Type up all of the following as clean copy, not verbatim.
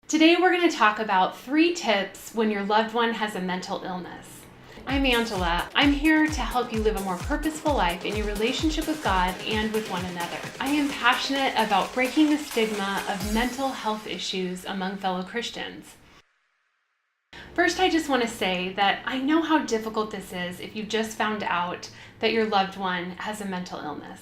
Today we're going to talk about 3 tips when your loved one has a mental illness. I'm Angela. I'm here to help you live a more purposeful life in your relationship with God and with one another. I am passionate about breaking the stigma of mental health issues among fellow Christians. First, I just want to say that I know how difficult this is if you just found out that your loved one has a mental illness.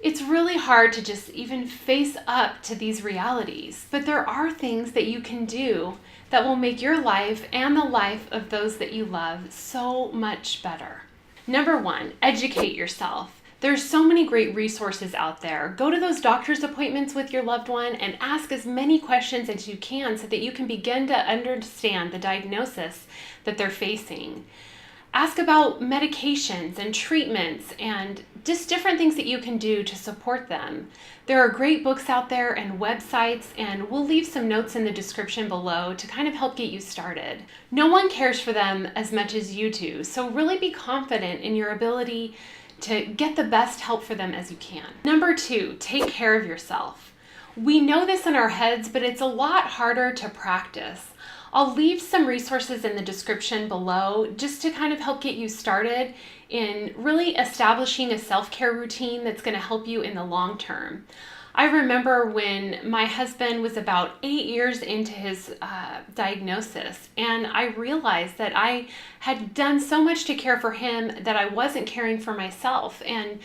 It's really hard to just even face up to these realities, but there are things that you can do that will make your life and the life of those that you love so much better. Number 1, educate yourself. There's so many great resources out there. Go to those doctor's appointments with your loved one and ask as many questions as you can so that you can begin to understand the diagnosis that they're facing. Ask about medications and treatments and just different things that you can do to support them. There are great books out there and websites, and we'll leave some notes in the description below to kind of help get you started. No one cares for them as much as you do, so really be confident in your ability to get the best help for them as you can. Number 2, take care of yourself. We know this in our heads, but it's a lot harder to practice. I'll leave some resources in the description below just to kind of help get you started in really establishing a self-care routine that's going to help you in the long term. I remember when my husband was about 8 years into his diagnosis, and I realized that I had done so much to care for him that I wasn't caring for myself. And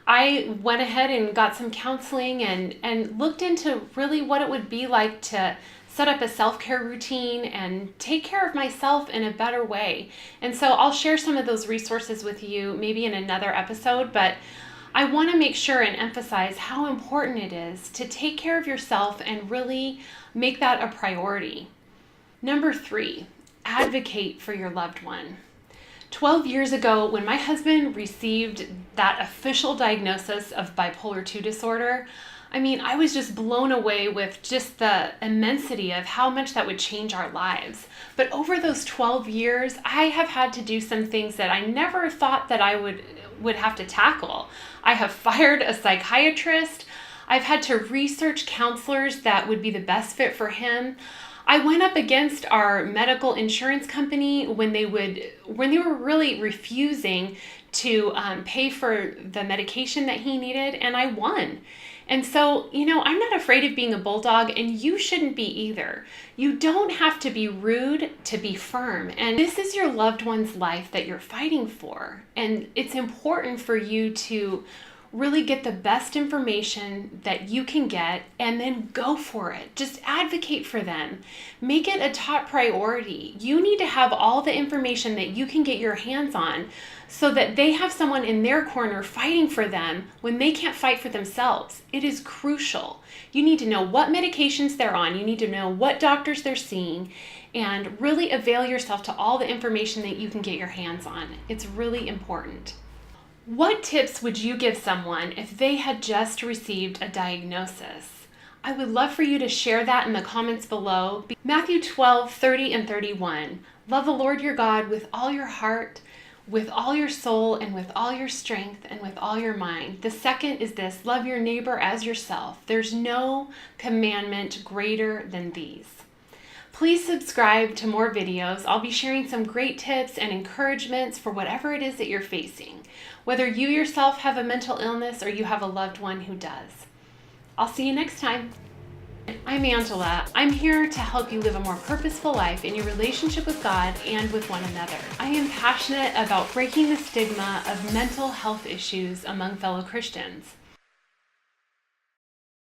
I went ahead and got some counseling and looked into really what it would be like to set up a self-care routine and take care of myself in a better way. And so I'll share some of those resources with you maybe in another episode, but I want to make sure and emphasize how important it is to take care of yourself and really make that a priority. Number 3, advocate for your loved one. 12 years ago, when my husband received that official diagnosis of bipolar 2 disorder, I was just blown away with just the immensity of how much that would change our lives. But over those 12 years, I have had to do some things that I never thought that I would have to tackle. I have fired a psychiatrist. I've had to research counselors that would be the best fit for him. I went up against our medical insurance company when they were really refusing to pay for the medication that he needed, and I won. And so, I'm not afraid of being a bulldog, and you shouldn't be either. You don't have to be rude to be firm. And this is your loved one's life that you're fighting for. And it's important for you to really get the best information that you can get and then go for it. Just advocate for them. Make it a top priority. You need to have all the information that you can get your hands on so that they have someone in their corner fighting for them when they can't fight for themselves. It is crucial. You need to know what medications they're on. You need to know what doctors they're seeing, and really avail yourself to all the information that you can get your hands on. It's really important. What tips would you give someone if they had just received a diagnosis? I would love for you to share that in the comments below. Matthew 12:30 and 31. Love the Lord your God with all your heart, with all your soul, and with all your strength, and with all your mind. The second is this: love your neighbor as yourself. There's no commandment greater than these. Please subscribe to more videos. I'll be sharing some great tips and encouragements for whatever it is that you're facing, whether you yourself have a mental illness or you have a loved one who does. I'll see you next time. I'm Angela. I'm here to help you live a more purposeful life in your relationship with God and with one another. I am passionate about breaking the stigma of mental health issues among fellow Christians.